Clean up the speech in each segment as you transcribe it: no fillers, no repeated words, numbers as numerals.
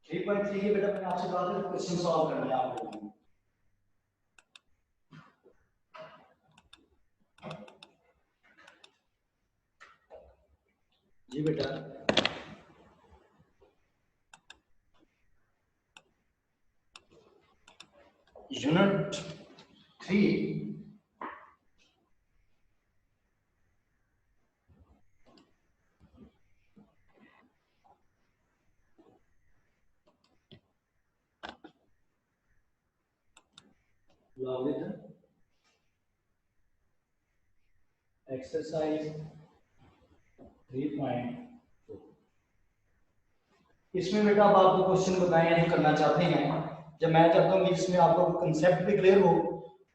3.3 के बेटा मैंने आपसे कहा था क्वेश्चन सॉल्व करना है आप लोगों को। जी बेटा यूनिट 3 logarithm एक्सरसाइज 3.4। इसमें बेटा आप आपको क्वेश्चन बताएं जो करना चाहते हैं। जब मैं चाहता हूँ कि जिसमें आपका कंसेप्ट भी क्लियर हो,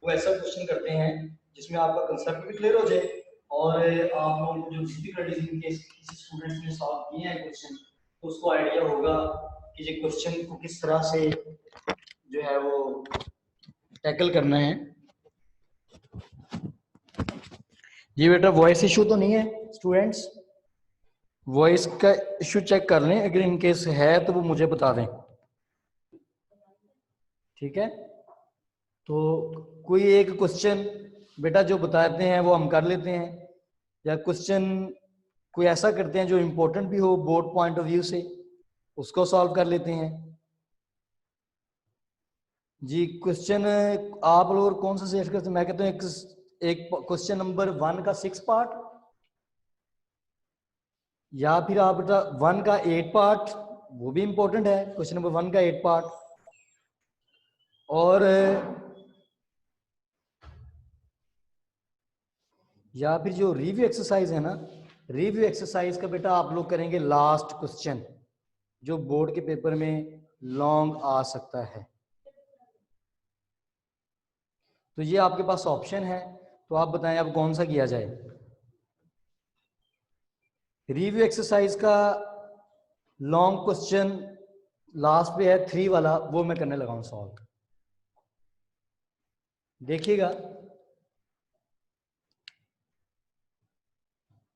वो ऐसा क्वेश्चन करते हैं जिसमें आपका कंसेप्ट भी क्लियर हो जाए और आप लोग जो डिफिकल्टीज इनके किसी स्टूडेंट्स ने सॉल्व किए हैं क्वेश्चन, तो उसको आइडिया होगा कि ये क्वेश्चन को किस तरह से जो है वो टैकल करना है। जी बेटा वॉइस इशू तो नहीं है स्टूडेंट्स? वॉइस का इशू चेक कर लें, अगर इन केस है तो वो मुझे बता दें, ठीक है? तो कोई एक क्वेश्चन बेटा जो बताते हैं वो हम कर लेते हैं, या क्वेश्चन कोई ऐसा करते हैं जो इम्पोर्टेंट भी हो बोर्ड पॉइंट ऑफ व्यू से, उसको सॉल्व कर लेते हैं। जी क्वेश्चन आप लोग कौन सा सेट करते हैं? मैं कहता हूँ एक क्वेश्चन नंबर 1 का 6 पार्ट, या फिर आप बेटा 1 का 8 पार्ट, वो भी इंपॉर्टेंट है, क्वेश्चन नंबर 1 का 8 पार्ट। और या फिर जो रिव्यू एक्सरसाइज है ना, रिव्यू एक्सरसाइज का बेटा आप लोग करेंगे लास्ट क्वेश्चन, जो बोर्ड के पेपर में लॉन्ग आ सकता है। तो ये आपके पास ऑप्शन है, तो आप बताएं अब कौन सा किया जाए। रिव्यू एक्सरसाइज का लॉन्ग क्वेश्चन लास्ट पे है 3 वाला, वो मैं करने लगा हूं सॉल्व। देखिएगा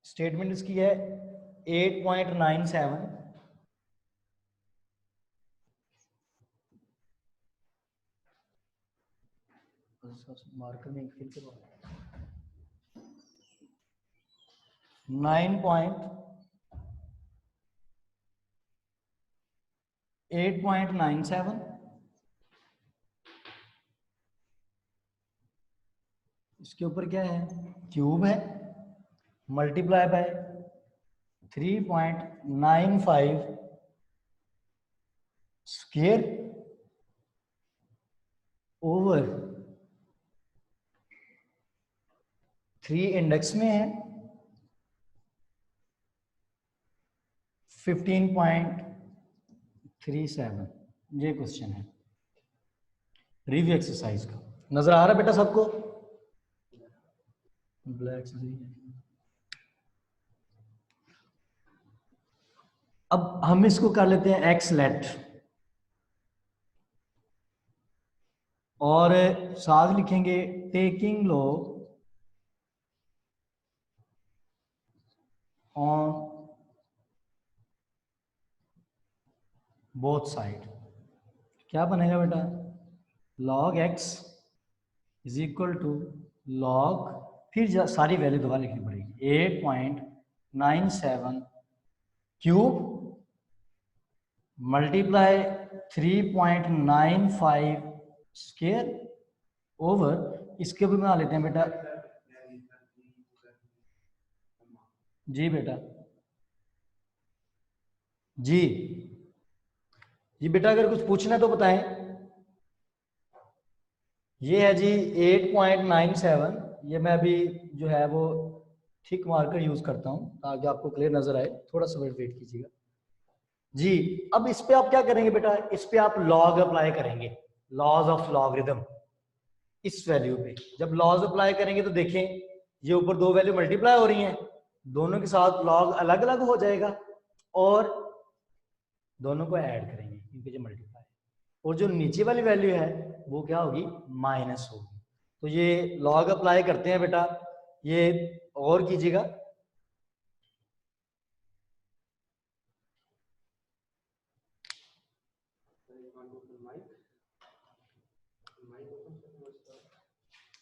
स्टेटमेंट इसकी है 8.97, मार्कर में फिल करवा 8.97, इसके ऊपर क्या है, क्यूब है, multiply by 3.95 square over 3 index में है 15.37। ये क्वेश्चन है रिव्यू एक्सरसाइज का। नजर आ रहा है बेटा सबको? ब्लैक से अब हम इसको कर लेते हैं एक्स लेट, और साथ लिखेंगे taking log on both side. क्या बनेगा बेटा? log x is equal to log, फिर सारी वैल्यू दोबारा लिखनी पड़ेगी, 8.97 क्यूब मल्टीप्लाई 3.95 स्क्वायर ओवर, इसके भी बना लेते हैं बेटा। जी बेटा जी जी बेटा अगर कुछ पूछना है तो बताएं। ये है जी 8.97, ये मैं अभी जो है वो थिक मार्कर यूज करता हूं ताकि आपको क्लियर नजर आए, थोड़ा सा वेट कीजिएगा जी। अब इस पे आप क्या करेंगे बेटा? इस पे आप लॉग अप्लाई करेंगे, लॉज ऑफ लॉगरिथम। इस वैल्यू पे जब लॉज अप्लाई करेंगे तो देखें ये ऊपर दो वैल्यू मल्टीप्लाई हो रही हैं, दोनों के साथ लॉग अलग अलग हो जाएगा और दोनों को ऐड करेंगे क्योंकि जो मल्टीप्लाई, और जो नीचे वाली वैल्यू है वो क्या होगी? माइनस होगी। तो ये लॉग अप्लाई करते हैं बेटा, ये और कीजिएगा।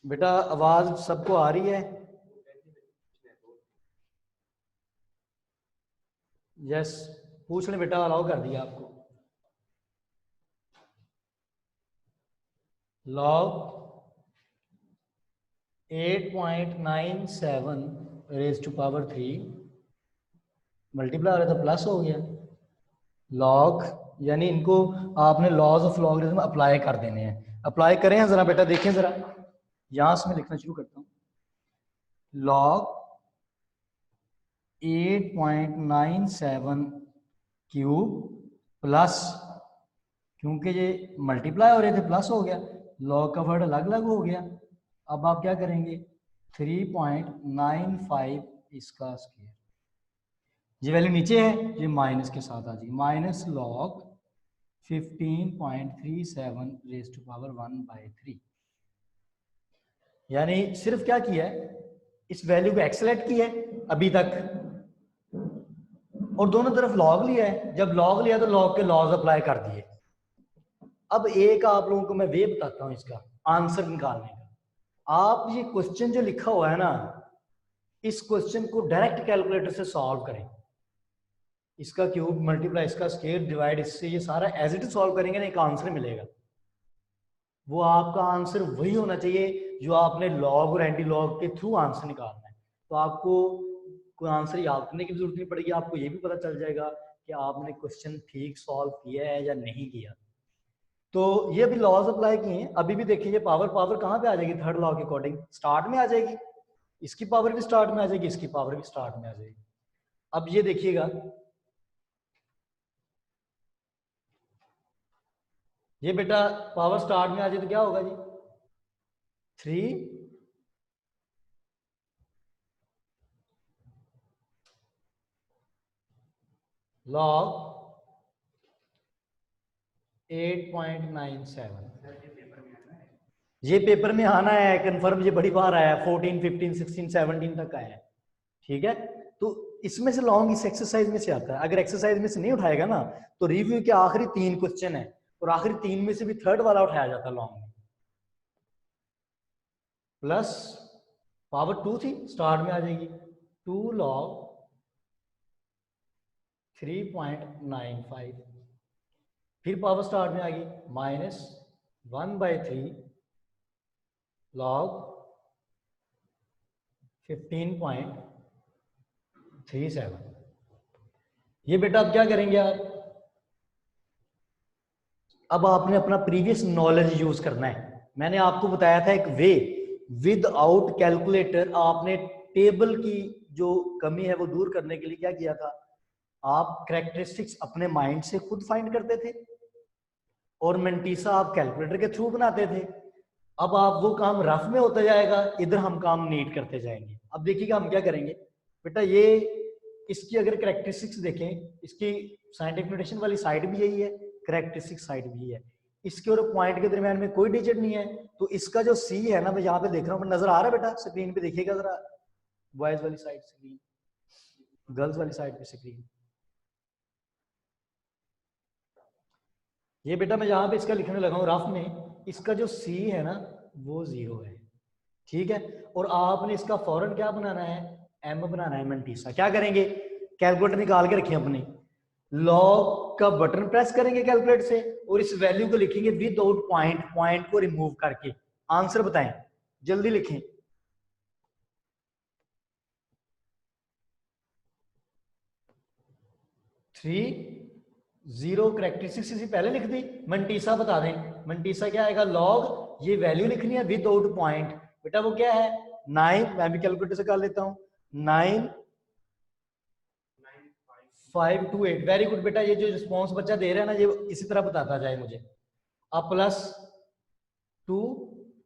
बेटा आवाज सबको आ रही है? यस, पूछ लें बेटा, अलाउ कर दिया आपको। Log 8.97 raise to power 3 multiply हो रहा था, प्लस हो गया। लॉग यानी इनको आपने लॉज ऑफ लॉगरिथम अप्लाई कर देने हैं। अप्लाई करें जरा बेटा, देखें जरा, यहां से मैं लिखना शुरू करता हूं। लॉग 8.97 क्यूब प्लस, क्योंकि ये मल्टीप्लाई हो रहे थे प्लस हो गया, लॉग का वर्ड अलग अलग हो गया। अब आप क्या करेंगे, 3.95 इसका स्क्वायर, ये वैल्यू नीचे है, ये माइनस के साथ आ जाएगी, minus log 15.37 raise to power 1/3। यानी सिर्फ क्या किया है, इस वैल्यू को एक्सेलेट किया है अभी तक, और दोनों तरफ लॉग लिया है। जब लॉग लिया तो लॉग के लॉज अप्लाई कर दिए। अब एक आप लोगों को मैं वे बताता हूं इसका आंसर निकालने का। आप ये क्वेश्चन जो लिखा हुआ है ना, इस क्वेश्चन को डायरेक्ट कैलकुलेटर से सॉल्व करें। इसका क्यूब मल्टीप्लाई इसका स्क्वायर डिवाइड इससे, ये सारा एज इट इज सॉल्व करेंगे ना, एक आंसर मिलेगा। वो आपका आंसर वही होना चाहिए जो आपने लॉग और एंटी लॉग के थ्रू आंसर निकालना है। तो आपको कोई आंसर याद करने की जरूरत नहीं पड़ेगी, आपको ये भी पता चल जाएगा कि आपने क्वेश्चन ठीक सॉल्व किया है या नहीं किया। तो ये अभी लॉज अप्लाई किए हैं, अभी भी देखिए पावर पावर कहाँ पे आ जाएगी, थर्ड लॉ के अकॉर्डिंग स्टार्ट में आ जाएगी, इसकी पावर भी स्टार्ट में आ जाएगी, इसकी पावर भी स्टार्ट में आ जाएगी। अब ये देखिएगा, ये बेटा पावर स्टार्ट में आ जाए तो क्या होगा जी, 3 log 8.97। ये पेपर में आना है कंफर्म, ये बड़ी बार आया है, 14, 15, 16, 17 तक आया है। ठीक है, तो इसमें से लॉन्ग इस एक्सरसाइज में से आता है। अगर एक्सरसाइज में से नहीं उठाएगा ना, तो रिव्यू के आखिरी 3 क्वेश्चन है, और आखिरी 3 में से भी थर्ड वाला उठाया जाता है लॉन्ग में। प्लस पावर 2 थी, स्टार्ट में आ जाएगी 2 log 3.95, फिर पावर स्टार्ट में आ गई माइनस 1/3 log 15.37। ये बेटा अब क्या करेंगे आप, अब आपने अपना प्रीवियस नॉलेज यूज करना है। मैंने आपको बताया था एक वे, विदाउट कैलकुलेटर आपने टेबल की जो कमी है वो दूर करने के लिए क्या किया था, आप कैरेक्टरिस्टिक्स अपने माइंड से खुद फाइंड करते थे, और मेंटीसा आप कैलकुलेटर के थ्रू बनाते थे। अब आप वो काम रफ में होता जाएगा, इधर हम काम नीट करते जाएंगे। अब देखिएगा हम क्या करेंगे बेटा, ये इसकी अगर कैरेक्टरिस्टिक्स देखें, इसकी साइंटिफिक नोटेशन वाली साइड भी यही है, कैरेक्टरिस्टिक साइड भी है, इसके और पॉइंट के दरमियान में कोई डिजिट नहीं है। तो इसका जो सी है ना, मैं यहाँ पे देख रहा हूँ, नजर आ रहा है बेटा, स्क्रीन पे देखिएगा जरा, बॉयज वाली साइड स्क्रीन, गर्ल्स वाली साइड पे स्क्रीन, ये बेटा मैं यहाँ पे इसका लिखने लगा हूँ रफ में, इसका जो सी है ना वो 0 है। ठीक है, और आपने इसका फौरन क्या बनाना है, एम बनाना है मेंटीसा। क्या करेंगे, कैलकुलेटर निकाल के रखिए अपनी, लॉग का बटन प्रेस करेंगे कैलकुलेटर से, और इस वैल्यू को लिखेंगे विदाउट पॉइंट, पॉइंट को रिमूव करके। आंसर बताएं, जल्दी लिखें। 30 करेक्टरिस्टिक्स से पहले लिख दी, मेंटीसा बता दें, मेंटीसा क्या आएगा, लॉग ये वैल्यू लिखनी है विदाउट पॉइंट, बेटा वो क्या है 9, मैं भी कैलकुलेटर से कर लेता हूं, 9528। वेरी गुड बेटा, ये जो रिस्पॉन्स बच्चा दे रहा है ना, ये इसी तरह बताता जाए मुझे। अब प्लस 2,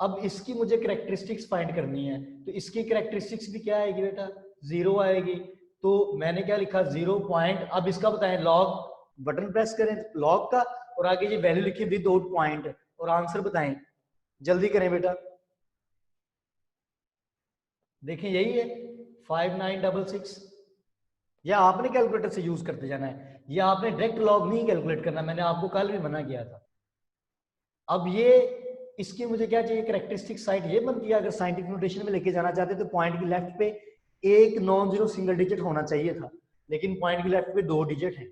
अब इसकी मुझे करेक्टरिस्टिक्स फाइंड करनी है, तो इसकी करेक्टरिस्टिक्स भी क्या आएगी बेटा, 0 आएगी। तो मैंने क्या लिखा, 0 पॉइंट, अब इसका बताएं लॉग, बटन प्रेस करें लॉग का, और आगे ये वैल्यू लिखिए विदाउट पॉइंट, और आंसर बताएं, जल्दी करें बेटा। देखें यही है 5966। या आपने कैलकुलेटर से यूज करते जाना है, या आपने डायरेक्ट लॉग नहीं कैलकुलेट करना, मैंने आपको कल भी मना किया था। अब ये इसकी मुझे क्या चाहिए, कैरेक्टरिस्टिक साइड ये बनती है, अगर साइंटिफिक नोटेशन में लेके जाना चाहते तो पॉइंट की लेफ्ट पे एक नॉन जीरो सिंगल डिजिट होना चाहिए था, लेकिन पॉइंट की लेफ्ट पे 2 डिजिट है,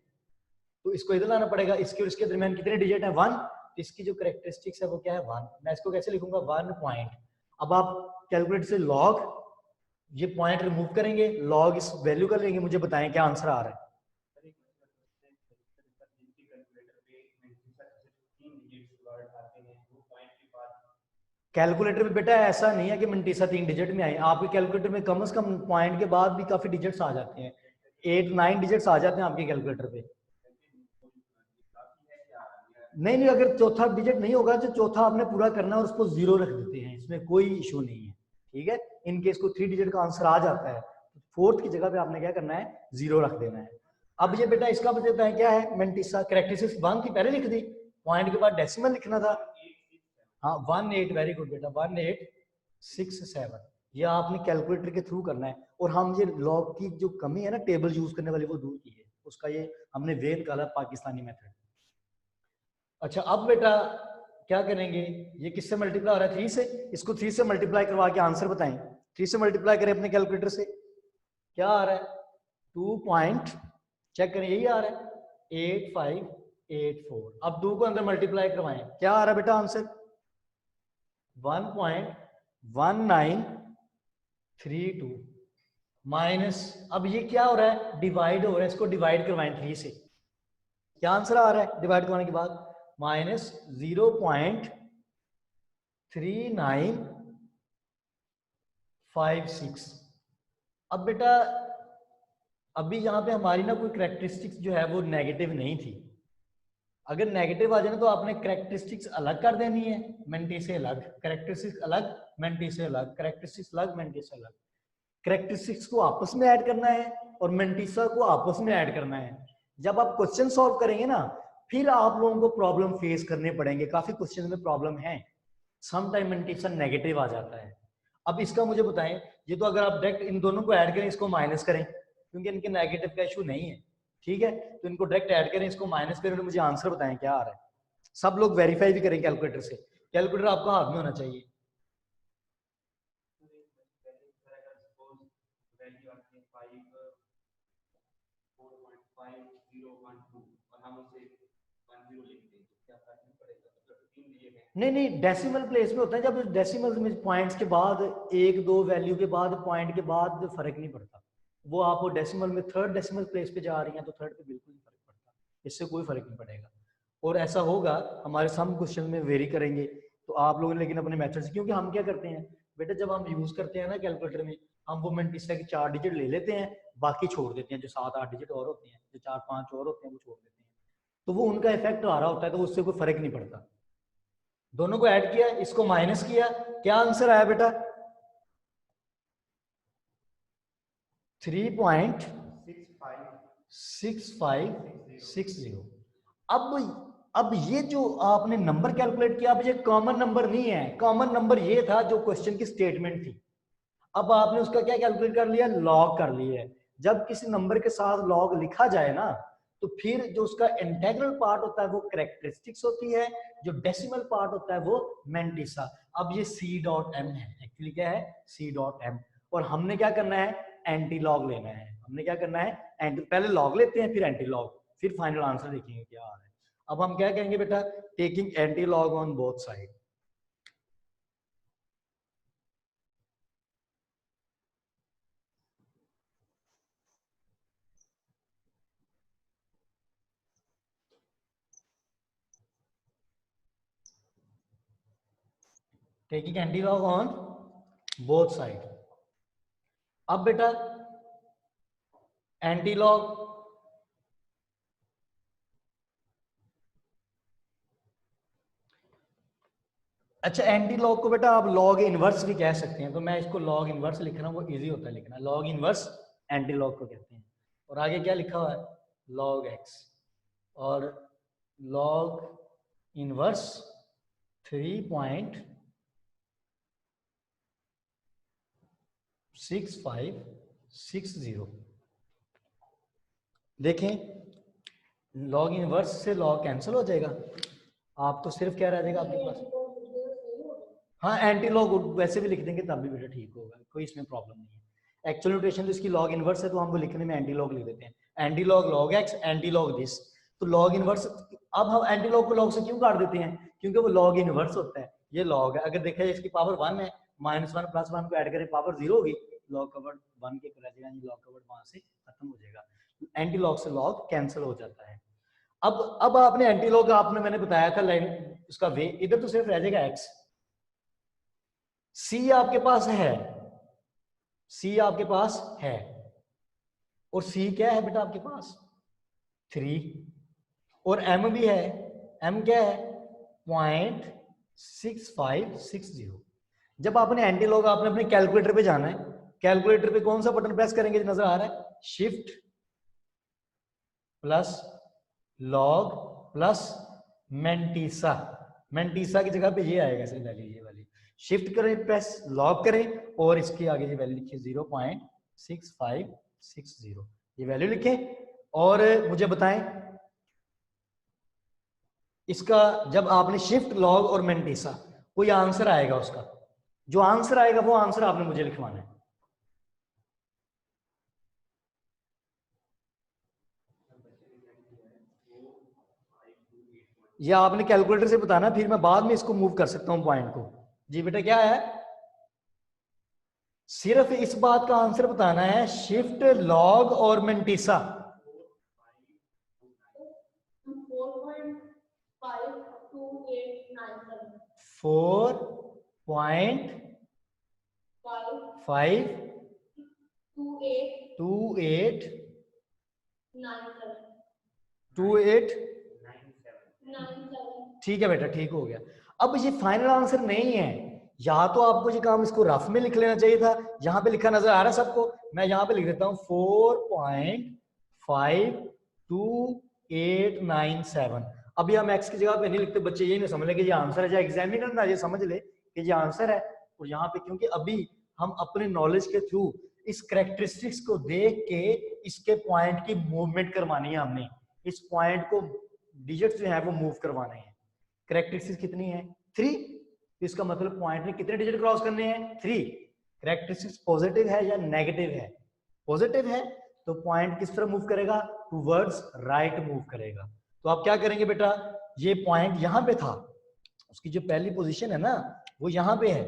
तो इसको इधर लाना पड़ेगा। इसके और इसके दरमियान कितने डिजिट है, 1, तो इसकी जो कैरेक्टरिस्टिक्स है वो क्या है, 1। मैं इसको कैसे लिखूंगा, 1 पॉइंट। अब आप कैलकुलेटर से लॉग ये पॉइंट रिमूव करेंगे, लॉग इस वैल्यू का लेंगे, मुझे बताएं क्या आंसर आ रहा है। कैलकुलेटर में बेटा ऐसा नहीं है कि मंटीसा 3 डिजिट में आए, आपके कैलकुलेटर में कम से कम पॉइंट के बाद भी काफी डिजिट्स आ जाते हैं, 8-9 डिजिट्स आ जाते हैं आपके कैलकुलेटर पे। नहीं नहीं, अगर चौथा डिजिट नहीं होगा तो चौथा आपने पूरा करना है और उसको 0 रख देते हैं, इसमें कोई इशू नहीं है, ठीक है। इन केस को 3 डिजिट का आंसर आ जाता है, फोर्थ की जगह पे आपने क्या करना है, 0 रख देना है। अब ये बेटा इसका बताता है क्या है, मंटीसा कैरेक्टरिस्टिक्स 1 की पहले लिख दी, पॉइंट के बाद डेसिमल लिखना था। हाँ 18, वेरी गुड बेटा, 1867, ये आपने कैलकुलेटर के थ्रू करना है। और हम ये लॉग की जो कमी है ना टेबल यूज करने वाली, वो दूर की है, उसका ये हमने वे निकाला पाकिस्तानी मेथड। अच्छा अब बेटा क्या करेंगे, ये किससे मल्टीप्लाई हो रहा है, 3 से, इसको 3 से मल्टीप्लाई करवा के आंसर बताएं। 3 से मल्टीप्लाई करें अपने कैलकुलेटर से, क्या आ रहा है, 2 पॉइंट, चेक करें यही आ रहा है 8584। अब 2 को अंदर मल्टीप्लाई करवाएं, क्या आ रहा है बेटा आंसर, 1.1932 माइनस, अब ये क्या हो रहा है, डिवाइड हो रहा है, इसको डिवाइड करवाएं 3 से, क्या आंसर आ रहा है डिवाइड करवाने के बाद, -0.3956। अब बेटा अभी यहाँ पे हमारी ना कोई कैरेक्टरिस्टिक्स जो है वो नेगेटिव नहीं थी, अगर नेगेटिव आ जाए तो आपने कैरेक्टरिस्टिक्स अलग कर देनी है, मेंटी से अलग, कैरेक्टरिस्टिक्स अलग, मेंटी से अलग, कैरेक्टरिस्टिक्स अलग, मेंटी से अलग, कैरेक्टरिस्टिक्स को आपस में ऐड करना है और मेंटीसा को आपस में ऐड करना है। जब आप क्वेश्चन सॉल्व करेंगे ना, फिर आप लोगों को प्रॉब्लम फेस करने पड़ेंगे, काफी क्वेश्चन में प्रॉब्लम है, सम टाइम मेंटीसा नेगेटिव आ जाता है। अब इसका मुझे बताएं, ये तो अगर आप डायरेक्ट इन दोनों को ऐड करें, इसको माइनस करें, क्योंकि इनके नेगेटिव का इशू नहीं है, ठीक है, तो इनको डायरेक्ट ऐड करें, इसको माइनस करें, तो मुझे आंसर बताएं क्या आ रहा है। सब लोग वेरीफाई भी करें कैलकुलेटर से, कैलकुलेटर आपका हाथ में होना चाहिए। नहीं नहीं, डेसिमल प्लेस में होता है, जब डेसिमल में पॉइंट्स के बाद 1-2 वैल्यू के बाद पॉइंट के बाद फर्क नहीं पड़ता, वो आप डेसिमल में थर्ड डेसिमल प्लेस पे जा रही हैं तो थर्ड पे बिल्कुल नहीं फर्क पड़ता, इससे कोई फर्क नहीं पड़ेगा। और ऐसा होगा हमारे सम क्वेश्चन में वेरी करेंगे तो आप लोगों ने, लेकिन अपने मेथड से, क्योंकि हम क्या करते हैं बेटा, जब हम यूज करते हैं ना कैलकुलेटर में, हम वो मेंटिसा के 4 डिजिट ले लेते हैं, बाकी छोड़ देते हैं, जो 7-8 डिजिट और होते हैं, जो 4-5 और होते हैं वो छोड़ देते हैं, तो वो उनका इफेक्ट आ रहा होता है, तो उससे कोई फर्क नहीं पड़ता। दोनों को ऐड किया, इसको माइनस किया, क्या आंसर आया बेटा, 3.6560। अब ये जो आपने नंबर कैलकुलेट किया, अब ये कॉमन नंबर नहीं है, कॉमन नंबर ये था जो क्वेश्चन की स्टेटमेंट थी, अब आपने उसका क्या कैलकुलेट कर लिया, लॉग कर लिया है। जब किसी नंबर के साथ लॉग लिखा जाए ना, तो फिर जो उसका इंटेग्रल पार्ट होता है वो कैरेक्टरिस्टिक्स होती है, जो डेसिमल पार्ट होता है वो मेंटिसा। अब ये C.M है, एक्चुअली क्या है, C.M, और हमने क्या करना है, एंटी लॉग लेना है, हमने क्या करना है, पहले लॉग लेते हैं फिर एंटी लॉग, फिर फाइनल आंसर देखेंगे क्या आ रहा है। अब हम क्या कहेंगे बेटा, taking anti log on both side, taking anti log on both side. अब बेटा एंटी लॉग, अच्छा एंटी लॉग को बेटा आप लॉग इनवर्स भी कह सकते हैं, तो मैं इसको लॉग इनवर्स लिख रहा हूँ, वो इजी होता है लिखना, लॉग इनवर्स एंटी लॉग को कहते हैं। और आगे क्या लिखा हुआ है, लॉग एक्स, और लॉग इनवर्स 3.6560। देखें लॉग इनवर्स से लॉग कैंसिल हो जाएगा, आप तो सिर्फ क्या रह जाएगा आपके पास, हाँ एंटी लॉग वैसे भी लिख देंगे तब भी बेटा ठीक होगा, कोई इसमें प्रॉब्लम नहीं है। एक्चुअल नोटेशन तो इसकी लॉग इनवर्स है तो हमको लिखने में एंटी लॉग लिख देते हैं, anti log log x anti log this, तो लॉग इनवर्स। अब हम एंटी लॉग को लॉग से क्यों काट देते हैं, क्योंकि वो लॉग इनवर्स होता है, ये लॉग है। अगर देखा जाए इसकी पावर 1 है, -1 +1 को ऐड करें पावर 0 होगी, लॉग कवर्ड 1 के रह जाएगा, लॉग कवर्ड वहां से खत्म हो जाएगा, एंटी लॉग से लॉग कैंसिल हो जाता है। अब आपने एंटी लॉग आपने मैंने बताया था लाइन उसका वे, इधर तो सिर्फ रह जाएगा एक्स। सी आपके पास है, सी आपके पास है, और सी क्या है बेटा आपके पास 3, और एम भी है, एम क्या है 0.6560। जब आपने एंटी लॉग आपने अपने कैलकुलेटर पे जाना है, कैलकुलेटर पे कौन सा बटन प्रेस करेंगे नजर आ रहा है, shift plus log plus mantissa, mantissa की जगह पे ये आएगा सर वैल्यू, ये वाली शिफ्ट करें प्रेस लॉग करें और इसके आगे ये वैल्यू लिखिए 0.6560, ये वैल्यू लिखें और मुझे बताएं इसका जब आपने शिफ्ट लॉग और मेंटीसा कोई आंसर आएगा, उसका जो आंसर आएगा वो आंसर आपने मुझे लिखवाना है। या आपने कैलकुलेटर से बताना, फिर मैं बाद में इसको मूव कर सकता हूं पॉइंट को। जी बेटा क्या है, सिर्फ इस बात का आंसर बताना है, शिफ्ट लॉग और मेंटीसा 4.528 ठीक है बेटा, ठीक हो गया। अब ये फाइनल आंसर नहीं है, या तो आपको ये काम इसको रफ में लिख लेना चाहिए था, यहां पे लिखा नजर आ रहा है सबको, मैं यहां पे लिख देता हूं 4.52897। अभी हम एक्स की जगह पे नहीं लिखते, बच्चे ये नहीं समझ ले कि ये आंसर है, या एग्जामिनर ना ये समझ ले कि ये आंसर है। और यहाँ पे क्योंकि अभी हम अपने नॉलेज के थ्रू इस करेक्टरिस्टिक्स को देख के इसके पॉइंट की मूवमेंट करवानी है, हमने इस पॉइंट को डिजिट जो है वो मूव करवाने हैं। करेक्टरिस्टिक्स कितनी है 3, तो इसका मतलब पॉइंट में कितने डिजिट क्रॉस करने हैं 3। करेक्टरिस्टिक्स पॉजिटिव है या नेगेटिव है, पॉजिटिव है तो पॉइंट किस तरफ मूव करेगा, टूवर्ड्स राइट मूव करेगा। तो आप क्या करेंगे बेटा, ये पॉइंट यहां पे था, उसकी जो पहली पोजीशन है ना वो यहां पे है,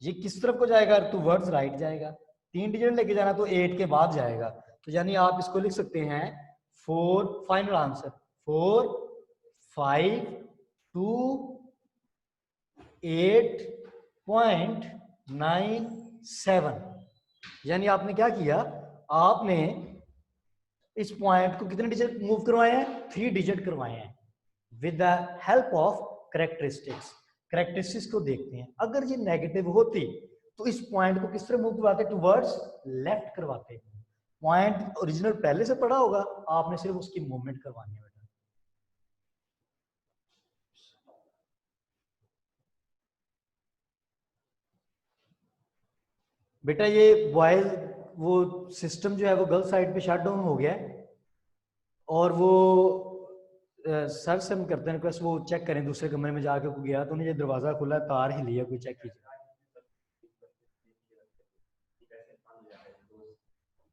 ये किस तरफ को जाएगा, टूवर्ड्स राइट जाएगा। 3 डिजिट लेके जाना तो 8 के बाद जाएगा, तो यानी आप इसको लिख सकते हैं 4, फाइनल आंसर 452.97। यानी आपने क्या किया, आपने इस पॉइंट को कितने डिजिट मूव करवाए हैं, 3 डिजिट करवाए हैं with the help of characteristics. Characteristics को देखते हैं, अगर ये नेगेटिव होती तो इस पॉइंट को किस तरह मूव करवाते, टुवर्ड्स लेफ्ट करवाते। पॉइंट ओरिजिनल पहले से पड़ा होगा, आपने सिर्फ उसकी मूवमेंट करवानी है बेटा। ये बॉयज वो सिस्टम जो है वो गर्ल साइड पे शट डाउन हो गया है, और वो सर से हम करते हैं रिक्वेस्ट वो चेक करें, दूसरे कमरे में जाके कोई गया तो उन्हें ये दरवाजा खुला है, तार ही लिया, कोई चेक कीजिए।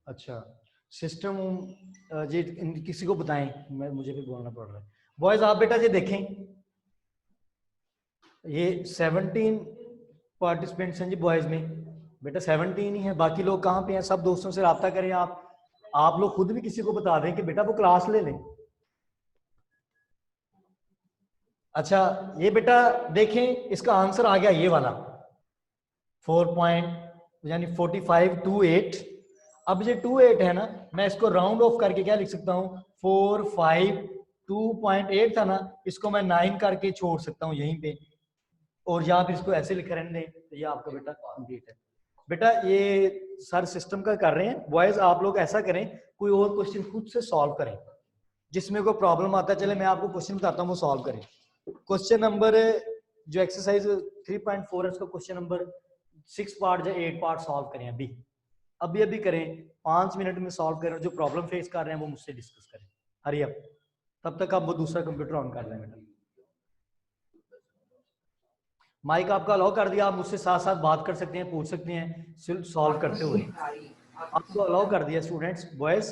अच्छा सिस्टम जी किसी को बताएं, मैं मुझे भी बोलना पड़ रहा है। बॉयज आप बेटा ये देखें, ये 17 पार्टिसिपेंट्स हैं जी बॉयज में, बेटा 17 ही है, बाकी लोग कहाँ पे हैं, सब दोस्तों से रब्ता करें आप लोग खुद भी किसी को बता दें कि बेटा वो क्लास ले लें। अच्छा ये बेटा देखें, इसका आंसर आ गया ये वाला 4.4528। अब ये 28 है ना, मैं इसको राउंड ऑफ करके क्या लिख सकता हूँ, 452.8 था ना, इसको मैं 9 करके छोड़ सकता हूँ यहीं पे, और या फिर इसको ऐसे लिख रहने दें, तो ये आपका बेटा कंप्लीट है। बेटा ये सर सिस्टम का कर रहे हैं, बॉयज आप लोग ऐसा करें, कोई और क्वेश्चन खुद से सॉल्व करें, जिसमें कोई प्रॉब्लम आता है, चले मैं आपको क्वेश्चन बताता हूँ वो सॉल्व करें। क्वेश्चन नंबर जो एक्सरसाइज 3.4 है उसका क्वेश्चन नंबर 6 पार्ट या 8 पार्ट सॉल्व करें, अभी करें, 5 मिनट में सॉल्व करें, जो प्रॉब्लम फेस कर रहे हैं वो मुझसे डिस्कस करें, हरी अप, तब तक आप वो दूसरा कंप्यूटर ऑन कर लें बेटा। माइक आपका अलाउ कर दिया, आप मुझसे साथ साथ बात कर सकते हैं, पूछ सकते हैं सॉल्व करते हुए। आपको अलाउ कर दिया स्टूडेंट्स बॉयज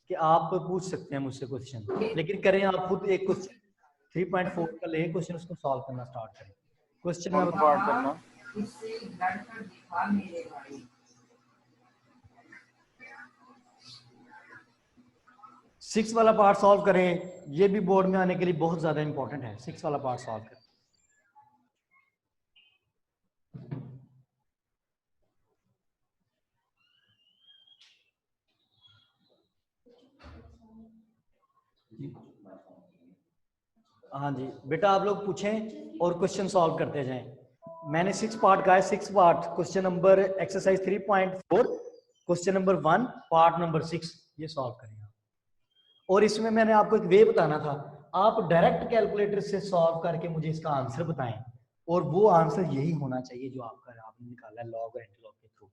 कि आप पूछ सकते हैं मुझसे क्वेश्चन, लेकिन करें आप खुद एक क्वेश्चन 3.4 का ले क्वेश्चन, उसको सॉल्व करना स्टार्ट करें। क्वेश्चन में पार्ट करना 6 वाला पार्ट सॉल्व करें, ये भी बोर्ड में आने के लिए बहुत ज्यादा इंपॉर्टेंट है। 6 वाला पार्ट सॉल्व करें। हाँ जी बेटा, आप लोग पूछें और क्वेश्चन सॉल्व करते जाएं। मैंने 6 पार्ट का है, 6 part, question number exercise 3.4 question number 1 part number 6 ये सॉल्व करेंगे। और इसमें मैंने आपको एक वे बताना था, आप डायरेक्ट कैलकुलेटर से सॉल्व करके मुझे इसका आंसर बताएं, और वो आंसर यही होना चाहिए जो आपने निकाला है लॉग और एंटी लॉग के थ्रू।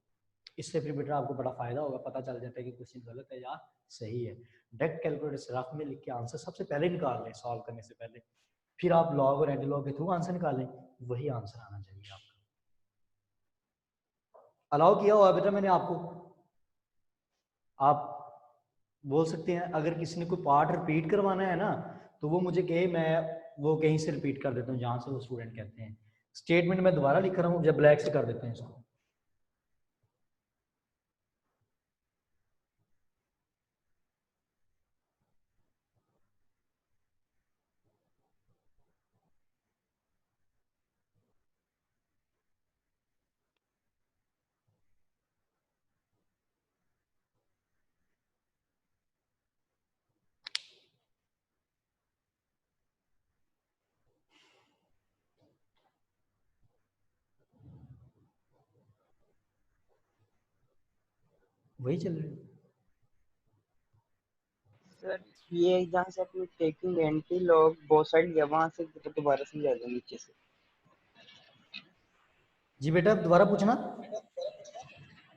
इससे फिर बेटा आपको बड़ा फायदा होगा, पता चल जाता है कि क्वेश्चन गलत है या सही है। डायरेक्ट कैलकुलेटर से रफ में लिख के आंसर सबसे पहले निकाल लें सॉल्व करने से पहले, फिर आप लॉग और एंटी लॉग के थ्रू आंसर निकालें, वही आंसर आना चाहिए आपका। अलाउ किया हुआ बेटा मैंने आपको, आप बोल सकते हैं। अगर किसी ने कोई पार्ट रिपीट करवाना है ना, तो वो मुझे कहे, मैं वो कहीं से रिपीट कर देता हूँ जहां से वो स्टूडेंट कहते हैं। स्टेटमेंट मैं दोबारा लिख रहा हूँ, जब ब्लैक से कर देते हैं इसको। वही चल रही है सर। ये जहाँ से आपने taking anti log both side किया, वहां से दोबारा समझा दो नीचे से। जी बेटा, दोबारा पूछना।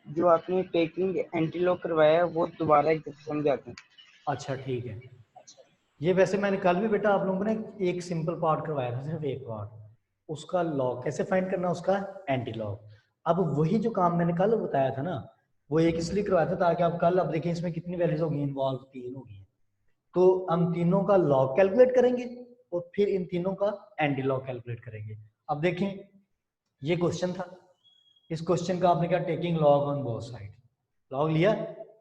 जो आपने टेकिंग एंटी लॉग करवाया है वो दोबारा एक दफा समझाते हैं। अच्छा ठीक है। ये वैसे मैंने कल भी बेटा आप लोगों को ना एक सिंपल पार्ट करवाया था, सिर्फ एक पार्ट, उसका लॉग कैसे फाइंड करना, उसका एंटी लॉग। अब वही जो काम मैंने कल बताया था ना, वो एक इसलिए करवाया था ताकि आप कल, अब देखें इसमें कितनी वैल्यूज होगी इन्वॉल्व, 3 होगी। तो हम तीनों का लॉग कैलकुलेट करेंगे और फिर इन तीनों का एंटी लॉग कैलकुलेट करेंगे। अब देखें, ये क्वेश्चन था, इस क्वेश्चन का आपने क्या, taking log on both side, log लिया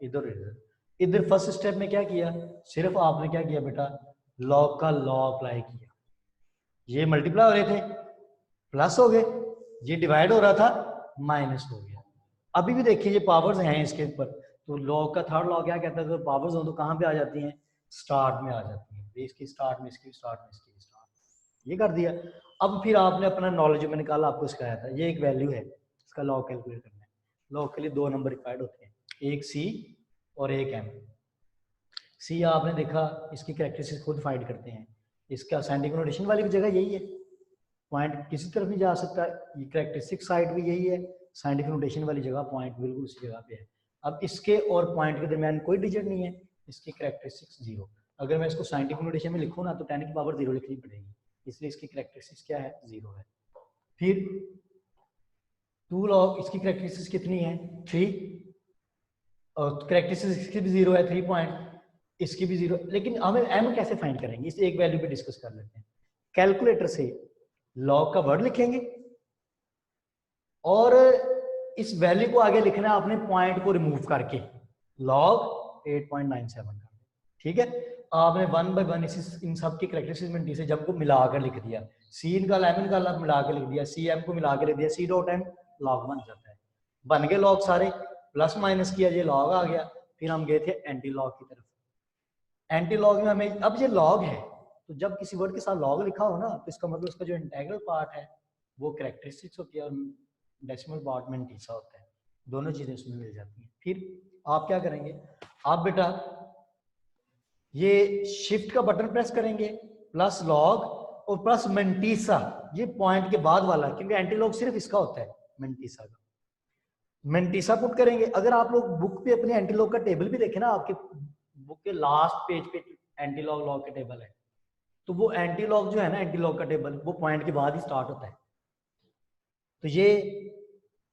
इधर इधर। इधर फर्स्ट स्टेप में क्या किया, सिर्फ आपने क्या किया बेटा, लॉग का लॉ अप्लाई किया। ये मल्टीप्लाई हो रहे थे, प्लस हो गए, ये डिवाइड हो रहा था, माइनस हो गया। अभी भी देखिए ये पावर्स हैं इसके ऊपर, तो लॉग का थर्ड लॉ क्या कहता है, तो पावर्स हो तो कहाँ पे आ जाती हैं, स्टार्ट में आ जाती हैं। इसकी स्टार्ट में, इसकी स्टार्ट में, इसकी स्टार्ट, ये कर दिया। अब फिर आपने अपना नॉलेज में निकाला, आपको सिखाया था, ये एक वैल्यू है, इसका लॉग कैलकुलेट करना है। लॉग के लिए 2 नंबर रिक्वायर्ड होते हैं, एक सी और एक एम। सी आपने देखा, इसकी कैरेक्टरिस्टिक्स खुद फाइंड करते हैं, इसका साइंटिफिक नोटेशन वाली भी जगह यही है, पॉइंट किसी तरफ नहीं जा सकता, ये कैरेक्टरिस्टिक साइड भी यही है, साइंटिफिक नोटेशन वाली जगह पॉइंट बिल्कुल उसी जगह पे है। अब इसके और पॉइंट के दरमियान कोई डिजिट नहीं है, इसकी कैरेक्टरिस्टिक्स 0। अगर मैं इसको साइंटिफिक नोटेशन में लिखूँ ना, तो 10 की पावर 0 लिखनी पड़ेगी, इसलिए इसकी कैरेक्टरिस्टिक्स क्या है, 0 है। फिर 2 लॉग, इसकी कैरेक्टरिस्टिक्स कितनी है, 3, और कैरेक्टरिस्टिक्स इसकी भी 0 है, 3 पॉइंट, इसकी भी 0। लेकिन हमें एम कैसे फाइंड करेंगे, इस एक वैल्यू पे डिस्कस कर लेते हैं। कैलकुलेटर से लॉग का वर्ड लिखेंगे और इस वैल्यू को आगे लिखना है आपने पॉइंट को रिमूव करके, लॉग 8.97 कर, ठीक है। आपने 1 बाय 1 इन सब की कैरेक्टरिस्टिक्स से जब को मिलाकर लिख दिया, सी निकाला एम निकाला मिलाकर लिख दिया, सी एम को मिलाकर लिख दिया, सी डॉट एम लॉग बन जाता है। बन गए लॉग सारे, प्लस माइनस किया, ये लॉग आ गया। फिर हम गए थे एंटी लॉग की तरफ। एंटी लॉग में हमें, अब ये लॉग है, तो जब किसी वर्ड के साथ लॉग लिखा हो ना, तो इसका मतलब उसका जो इंटेग्रल पार्ट है वो कैरेक्टरिस्टिक्स होती है, और डेसिमल पार्ट में टीसा होता है, दोनों चीजें उसमें मिल जाती हैं। फिर आप क्या करेंगे, आप बेटा ये शिफ्ट का बटन प्रेस करेंगे, प्लस लॉग और प्लस मेंटीसा, ये पॉइंट के बाद वाला, क्योंकि एंटी लॉग सिर्फ इसका होता है, मेंटीसा का। मेंटीसा पुट करेंगे। अगर आप लोग बुक पे अपने एंटी लॉग का टेबल भी देखें ना, आपके बुक के लास्ट पेज पे एंटी लॉग लॉग के टेबल है, तो वो एंटी लॉग जो है ना, एंटी लॉग का टेबल, वो पॉइंट के बाद ही स्टार्ट होता है। तो ये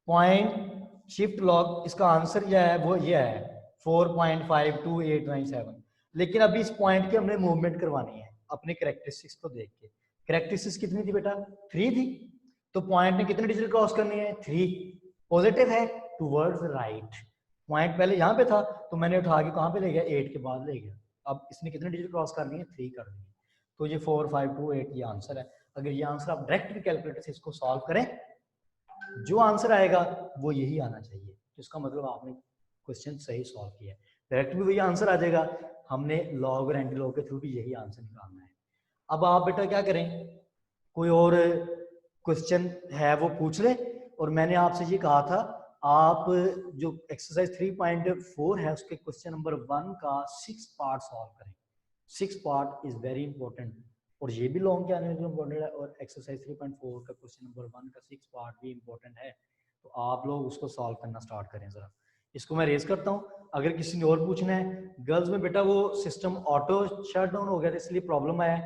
पॉइंट शिफ्ट लॉग, इसका आंसर क्या है वो ये है 4.52897। लेकिन अभी इस पॉइंट की हमने मूवमेंट करवानी है अपने कैरेक्टरिस्टिक्स को देख के। कैरेक्टरिस्टिक्स कितनी थी बेटा? 3 थी। तो पॉइंट ने कितने डिजिट क्रॉस करनी है? 3। पॉजिटिव है, टूवर्ड्स राइट। पॉइंट पहले यहाँ पे था तो मैंने उठा के कहाँ पे ले गया? 8 के बाद ले गया। अब इसने कितने डिजिट क्रॉस कर दिए? 3 कर दिए। तो ये 4528 ये आंसर है। अगर ये आंसर आप डायरेक्ट कैलकुलेटर से इसको सॉल्व करें, जो आंसर आएगा वो यही आना चाहिए। तो इसका मतलब आपने क्वेश्चन सही सॉल्व किया है। डायरेक्ट भी वही आंसर आ जाएगा, हमने लॉग और एंटी लॉग के थ्रू भी यही आंसर निकालना है। अब आप बेटा क्या करें, कोई और क्वेश्चन है वो पूछ ले। और मैंने आपसे ये कहा था आप जो एक्सरसाइज 3.4 है उसके क्वेश्चन नंबर 1 का 6 पार्ट सॉल्व करें। 6 पार्ट इज वेरी इंपॉर्टेंट, और ये भी लॉन्ग के आने में इंपॉर्टेंट है, और एक्सरसाइज 3.4 का क्वेश्चन नंबर 1 का 6 पार्ट भी इंपॉर्टेंट है। तो आप लोग उसको सॉल्व करना स्टार्ट करें जरा। इसको मैं रेज करता हूँ। अगर किसी ने और पूछना है, गर्ल्स में बेटा वो सिस्टम ऑटो शट डाउन हो गया था इसलिए प्रॉब्लम आया।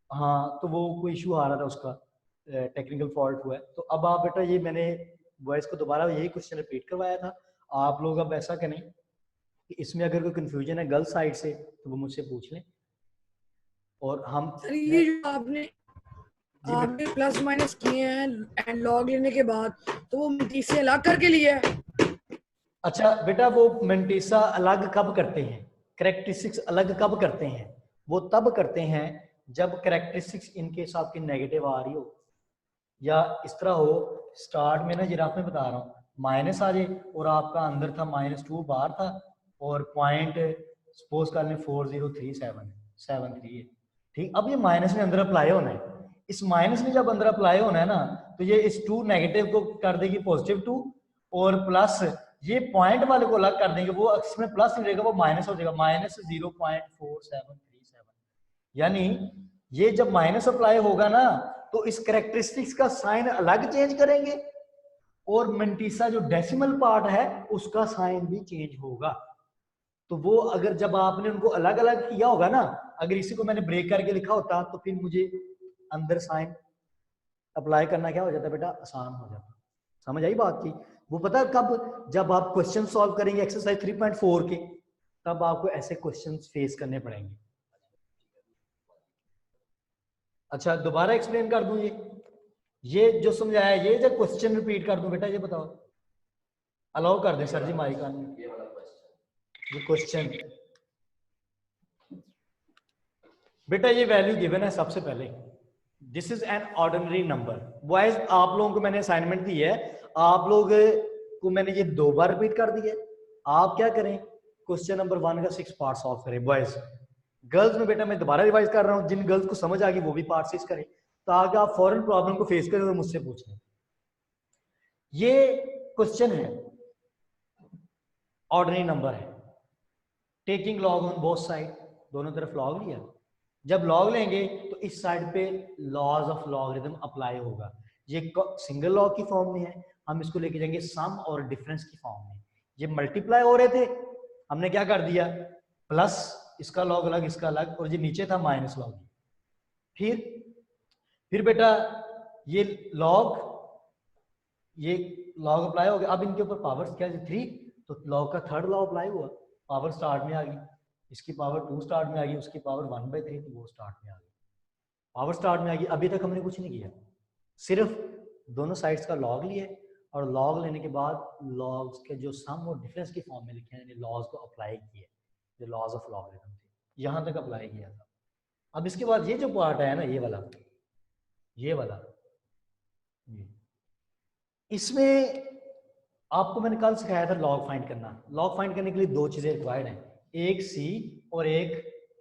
हाँ, तो वो कोई इशू आ रहा था, उसका टेक्निकल फॉल्ट हुआ है। तो अब आप बेटा ये मैंने वॉइस को दोबारा यही क्वेश्चन रिपीट करवाया था। आप लोग अब ऐसा करें कि इसमें अगर कोई कंफ्यूजन है गर्ल्स साइड से तो वो मुझसे पूछ लें। और हम सर ये जो आपने प्लस माइनस किए हैं एंड लॉग लेने के बाद, तो वो से अलग करके लिया है। अच्छा बेटा, वो मेंटिसा अलग कब करते हैं, कैरेक्टरिस्टिक्स अलग कब करते हैं? वो तब करते हैं जब कैरेक्टरिस्टिक्स इनके साथ की नेगेटिव आ रही हो, या इस तरह हो स्टार्ट में ना जिराफ में बता रहा हूँ माइनस आ जाए और आपका अंदर था -2 बाहर था, और पॉइंट सपोज कर लें 403773 है। ठीक, अब ये माइनस में अंदर अप्लाई होना है। इस माइनस में जब अंदर अप्लाई होना है ना, तो ये इस 2 नेगेटिव को कर देगी +2, और प्लस ये पॉइंट वाले को अलग कर देंगे, वो इसमें प्लस नहीं रहेगा, वो माइनस हो जाएगा, -0.4737। यानी ये जब माइनस अप्लाई होगा ना, तो इस कैरेक्टरिस्टिक्स का साइन अलग चेंज करेंगे, और मेंटिसा जो डेसिमल पार्ट है उसका साइन भी चेंज होगा। तो वो अगर जब आपने उनको अलग अलग किया होगा ना, अगर इसी को मैंने ब्रेक करके लिखा होता तो फिर मुझे अंदर साइन अप्लाई करना क्या हो जाता बेटा? आसान हो जाता। समझ आई बात की? वो पता कब? जब आप क्वेश्चन सॉल्व करेंगे एक्सरसाइज 3.4 के, तब आपको ऐसे क्वेश्चंस फेस करने पड़ेंगे। अच्छा, दोबारा एक्सप्लेन कर दूं ये जो समझाया, ये जो क्वेश्चन रिपीट कर दूं बेटा, ये बताओ। अलाउ कर दें सर जी माइक ऑन। ये क्वेश्चन बेटा, ये वैल्यू गिवन है सबसे पहले, this is an ordinary number. Boys आप लोगों को मैंने असाइनमेंट दी है, आप लोग को मैंने ये 2 बार रिपीट कर दिया है। आप क्या करें, क्वेश्चन नंबर 1 का 6 पार्ट सॉल्व करें। बॉयज, गर्ल्स में बेटा मैं दोबारा रिवाइज कर रहा हूँ, जिन गर्ल्स को समझ आ गई वो भी पार्ट 6 करें, ताकि आप फॉरन प्रॉब्लम को फेस करें और मुझसे पूछें। ये क्वेश्चन है, ऑर्डिनरी नंबर है, taking log on both side, दोनों तरफ लॉग लिया। जब लॉग लेंगे तो इस साइड पे लॉज ऑफ लॉगरिथम अप्लाई होगा। ये सिंगल लॉग की फॉर्म में है, हम इसको लेके जाएंगे सम और डिफरेंस की फॉर्म में। ये मल्टीप्लाई हो रहे थे, हमने क्या कर दिया, प्लस इसका लॉग अलग इसका अलग, और ये नीचे था माइनस लॉग। फिर बेटा ये लॉग अप्लाई हो गया। अब इनके ऊपर पावर क्या है? 3, तो लॉग का थर्ड लॉ अप्लाई हुआ, पावर स्टार्ट में आ गई, इसकी पावर 2 स्टार्ट में आ गई, उसकी पावर 1/3, तो वो स्टार्ट में आ गई, पावर स्टार्ट में आ गई। अभी तक हमने कुछ नहीं किया, सिर्फ दोनों साइड्स का लॉग लिया, और लॉग लेने के बाद लॉग्स के जो सम और डिफरेंस की फॉर्म में लिखे हैं, यानी लॉज को अप्लाई किए, जो लॉज ऑफ लॉगरिथम थे यहां तक अप्लाई किया था। अब इसके बाद ये जो पार्ट है ना, ये वाला इसमें आपको मैंने कल सिखाया था लॉग फाइंड करना। लॉग फाइंड करने के लिए 2 चीजें रिक्वायर्ड हैं, एक सी और एक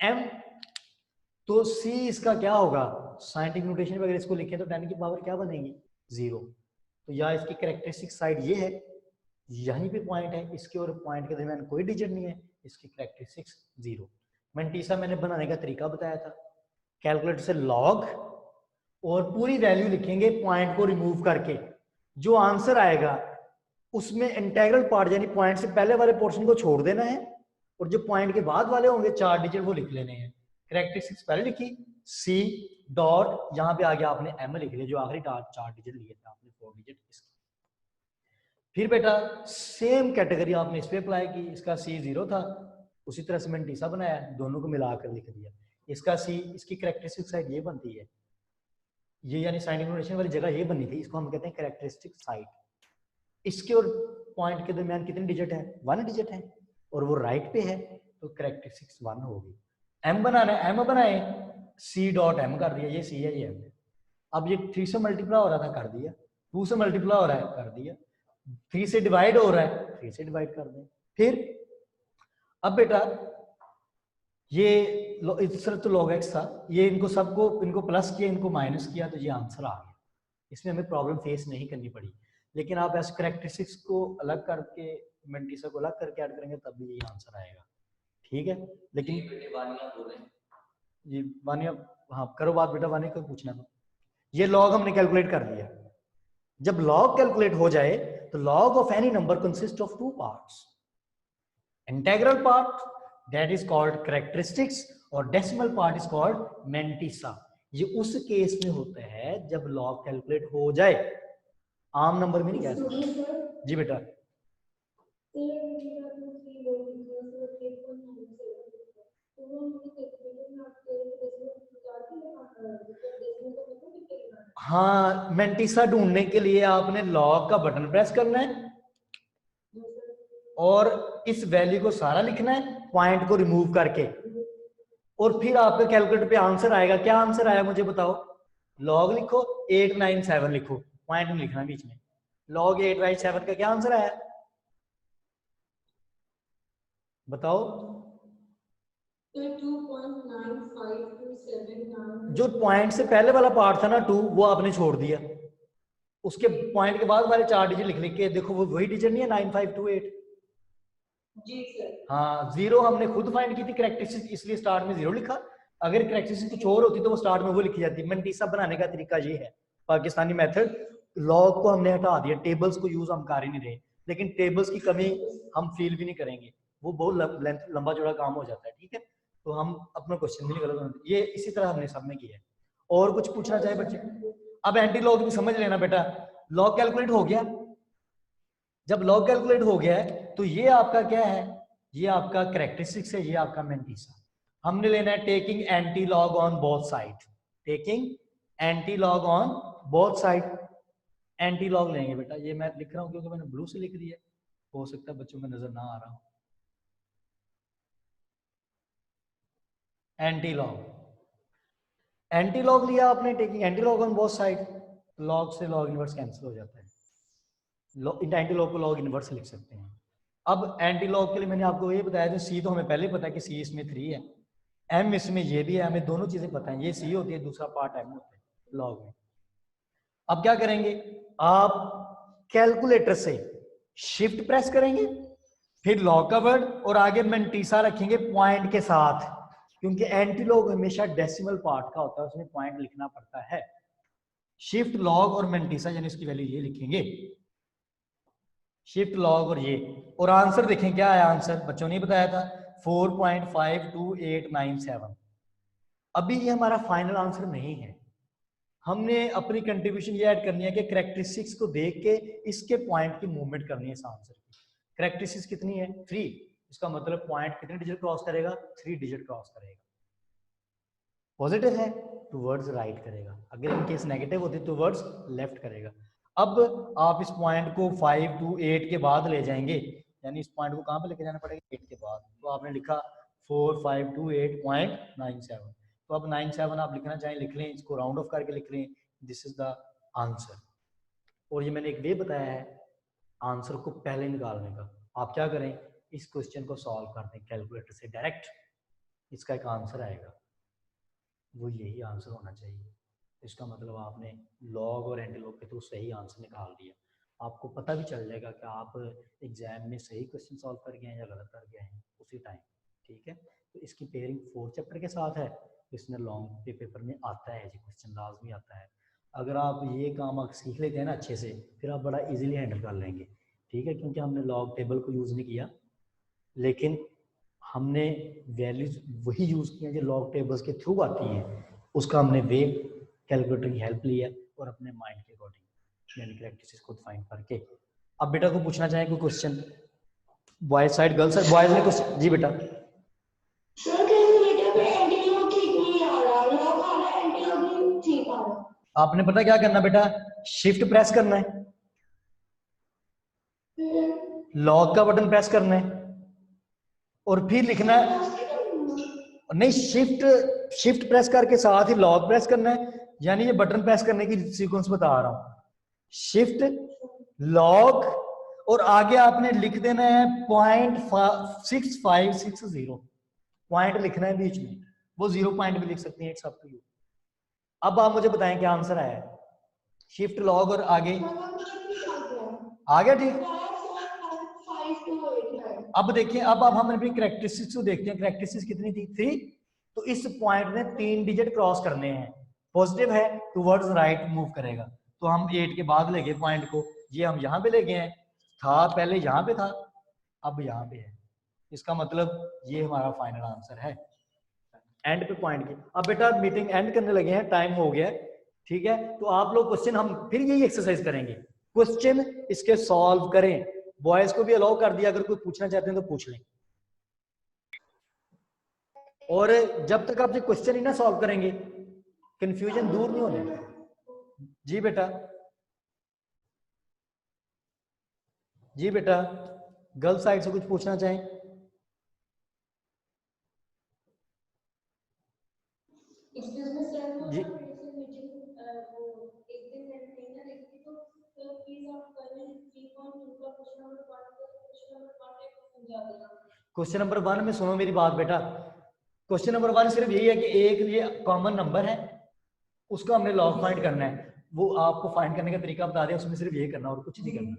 एम। तो सी इसका क्या होगा, साइंटिफिक नोटेशन में अगर इसको लिखें तो 10 की पावर क्या बनेगी? 0। तो या इसकी कैरेक्टरिस्टिक साइड ये है, यहीं पे पॉइंट है, इसके और पॉइंट के दरमियान कोई डिजिट नहीं है, इसकी कैरेक्टरिस्टिक्स 0। मेंटिसा मैंने बनाने का तरीका बताया था, कैलकुलेटर से लॉग और पूरी वैल्यू लिखेंगे पॉइंट को रिमूव करके, जो आंसर आएगा उसमें इंटीग्रल पार्ट यानी पॉइंट से पहले वाले पोर्शन को छोड़ देना है, और जो पॉइंट के बाद वाले होंगे 4 डिजिट वो लिख लेने हैं। कैरेक्टरिस्टिक्स पहले लिखी, सी डॉट, यहाँ पे आ गया आपने एम लिख लिया, जो आखिरी 4 डिजिट लिए थे आपने 4 फिर बेटा सेम कैटेगरी आपने इस पे अप्लाई की, इसका सी 0 था, उसी तरह से मैंने टीसा बनाया, दोनों को मिलाकर लिख दिया। इसका सी, इसकी कैरेक्टरिस्टिक साइड ये बनती है, ये यानी साइनिंग नोटेशन वाली जगह ये बनी थी, इसको हम कहते हैं कैरेक्टरिस्टिक साइड। इसके और पॉइंट के दरमियान कितने डिजिट है? 1 डिजिट है, और वो राइट पे है, तो कैरेक्टरिस्टिक्स 1 होगी। एम बनाना है, एम बनाए, सी डॉट एम कर दिया, ये सी है ये एम है। अब ये 3 से मल्टीप्लाई हो रहा था, कर दिया, 2 से मल्टीप्लाई हो रहा है, कर दिया, 3 से डिवाइड हो रहा है, 3 से डिवाइड कर दें। फिर अब बेटा ये इस तरह तो log x था, ये इनको सबको, इनको प्लस किया, इनको माइनस किया, तो ये आंसर आ गया। इसमें हमें प्रॉब्लम फेस नहीं करनी पड़ी। लेकिन आप ऐसे कैरेक्टरिस्टिक्स को अलग करके, मेंटीसा को अलग करके ऐड करेंगे, तब भी ये आंसर आएगा, ठीक है। लेकिन ये वानिया, हाँ करो बात बेटा, वानिया को पूछना था। ये log हमने कैलकुलेट कर लिया। जब log कैलकुलेट हो जाए तो log of any number consist of 2 parts, integral part that is called characteristics और decimal part is called mantissa. ये उस केस में होता है जब log कैलकुलेट हो जाए, आम नंबर में नहीं कह सकते। जी बेटा, हाँ मेंटीसा ढूंढने के लिए आपने log का बटन प्रेस करना है और इस वैल्यू को सारा लिखना है, पॉइंट को रिमूव करके, और फिर आपके कैलकुलेटर पे आंसर आएगा। क्या आंसर आया मुझे बताओ? log लिखो, 897 लिखो, पॉइंट में लिखना बीच में। log 897 का क्या आंसर आया बताओ? 2.9527। जो पॉइंट से पहले वाला पार्ट था ना 2, वो आपने छोड़ दिया, उसके पॉइंट के बाद वाले 4 डिजिट लिख के देखो, वो वही डिजिट नहीं है 9528? जी सर। हाँ, 0 हमने खुद फाइंड की थी कैरेक्टरिस्टिक, इसलिए स्टार्ट में 0 लिखा। अगर कैरेक्टरिस्टिक कुछ और होती तो वो स्टार्ट में वो लिखी जाती। मेंटीसा बनाने का तरीका ये है, पाकिस्तानी मेथड। लॉग को हमने हटा दिया, टेबल्स को यूज हम कर ही नहीं रहे, लेकिन टेबल्स की कमी हम फील भी नहीं करेंगे, वो बहुत लंबा चौड़ा काम हो जाता है, ठीक है। तो हम अपना क्वेश्चन भी नहीं गलत, ये इसी तरह हमने सब में किया है। और कुछ पूछना चाहे बच्चे? अब एंटी लॉग भी समझ लेना बेटा। लॉग कैलकुलेट हो गया, जब लॉग कैलकुलेट हो गया है तो ये आपका क्या है? ये आपका कैरेक्टरिस्टिक्स है, ये आपका मेंटीसा। हमने लेना है taking anti log on both side, taking anti log on both side. Anti log लेंगे बेटा, ये मैं लिख रहा हूं क्योंकि मैंने ब्लू से लिख दिया, हो सकता है बच्चों में नजर ना आ रहा हो। एंटी लॉग लिया आपने, taking anti log on both side, log से लॉग इनवर्स कैंसिल हो जाता है, एंटी लॉग को लॉग इनवर्स लिख सकते हैं। अब एंटी लॉग के लिए मैंने आपको ये बताया था, सी तो हमें पहले पता है कि सी इसमें 3 है, एम इसमें ये भी है, हमें दोनों चीजें पता है, ये सी होती है, दूसरा पार्ट एम होता है लॉग में। अब क्या करेंगे, आप कैलकुलेटर से शिफ्ट प्रेस करेंगे, फिर लॉग का वर्ड और आगे मेंटीसा रखेंगे पॉइंट के साथ, क्योंकि एंटी लॉग हमेशा डेसिमल पार्ट का होता है, उसमें पॉइंट लिखना पड़ता है। शिफ्ट लॉग और मेंटीसा यानी इसकी वैल्यू ये लिखेंगे, शिफ्ट लॉग और ये, और आंसर देखें क्या आया। आंसर बच्चों ने बताया था 4.52897। अभी ये हमारा फाइनल आंसर नहीं है, हमने अपनी कंट्रीब्यूशन ये ऐड करनी है कि कैरेक्टरिस्टिक्स को देख के इसके पॉइंट की मूवमेंट करनी है इस आंसर की। कैरेक्टरिस्टिक्स कितनी है? 3, इसका मतलब पॉइंट कितने डिजिट क्रॉस करेगा? 3 डिजिट क्रॉस करेगा। पॉजिटिव है तो वर्ड्स राइट करेगा, अगर इन केस नेगेटिव होती तो वर्ड्स लेफ्ट करेगा। अब आप इस पॉइंट को 5 to 8 के बाद ले जाएंगे, यानी इस पॉइंट को कहां पे लेके जाना पड़ेगा? 8 के बाद। तो आपने लिखा 4.528.97, तो अब 97 आप लिखना चाहें लिख लें, इसको राउंड ऑफ करके लिख लें, दिस इज द आंसर। और ये मैंने एक वे बताया है आंसर को पहले निकालने का। आप क्या करें, इस क्वेश्चन को सॉल्व कर दें कैलकुलेटर से डायरेक्ट, इसका एक आंसर आएगा, वो यही आंसर होना चाहिए। इसका मतलब आपने लॉग और एंटी लॉग के थ्रू सही आंसर निकाल दिया। आपको पता भी चल जाएगा कि आप एग्जाम में सही क्वेश्चन सॉल्व कर गए हैं या गलत कर गए हैं उसी टाइम, ठीक है। तो इसकी पेयरिंग 4 चैप्टर के साथ है, इसमें लॉन्ग के पेपर में आता है जी, क्वेश्चन लाजमी आता है। अगर आप ये काम आप सीख लेते हैं ना अच्छे से, फिर आप बड़ा इजीली हैंडल कर लेंगे, ठीक है। क्योंकि हमने लॉग टेबल को यूज़ नहीं किया, लेकिन हमने वैल्यूज वही यूज़ किए जो लॉग टेबल्स के थ्रू आती हैं, उसका हमने वे कैलकुलेटर की हेल्प लिया और अपने माइंड के अकॉर्डिंग यानी कैरेक्टरिस्टिक्स खुद फाइंड करके अब बेटा को पूछना चाहें कोई question, boys side girls side, boys ने क्वेश्चन, जी बेटा। सर कैलकुलेटर पे एंटीलॉग ठीक नहीं आ रहा, लॉग आ रहा है, एंटीलॉग नहीं ठीक आ रहा। आपने पता क्या करना बेटा, शिफ्ट प्रेस करना है, लॉग का बटन प्रेस करना है और फिर लिखना है, नहीं शिफ्ट प्रेस करके साथ ही लॉग प्रेस करना है, यानी ये बटन प्रेस करने की सीक्वेंस बता रहा हूं, शिफ्ट लॉग और आगे आपने लिख देना है 0.6560, पॉइंट लिखना है बीच में, वो 0 पॉइंट भी लिख सकते हैं, इट्स अप टू यू। अब आप मुझे बताएं क्या आंसर आया है, शिफ्ट लॉग और आगे आ गया ठीक। अब देखिए, अब हम अपनी कैरेक्टरिस्टिक्स को देखते हैं, कैरेक्टरिस्टिक्स कितनी थी 3, तो इस पॉइंट ने 3 डिजिट क्रॉस करने हैं, पॉजिटिव है टुवर्ड्स राइट मूव करेगा, तो हम 8 के बाद ले गए पॉइंट को, ये हम यहाँ पे ले गए हैं, था पहले यहाँ पे था अब यहाँ पे है, इसका मतलब ये हमारा फाइनल आंसर है एंड पे पॉइंट की। अब बेटा मीटिंग एंड करने लगे हैं, टाइम हो गया, ठीक है, तो आप लोग क्वेश्चन, हम फिर यही एक्सरसाइज करेंगे, क्वेश्चन इसके सॉल्व करें, बॉयज को भी अलाउ कर दिया, अगर कोई पूछना चाहते हैं तो पूछ लें, और जब तक आप ये क्वेश्चन ही ना सॉल्व करेंगे कंफ्यूजन दूर नहीं होने। जी बेटा, जी बेटा, गर्ल्स साइड से कुछ पूछना चाहें? जी क्वेश्चन नंबर 1 में सुनो मेरी बात बेटा, क्वेश्चन नंबर 1 सिर्फ यही है कि एक ये कॉमन नंबर है, उसका हमने लॉग फाइंड करना है, वो आपको फाइंड करने का तरीका बता दिया, उसमें सिर्फ यही करना और कुछ नहीं करना।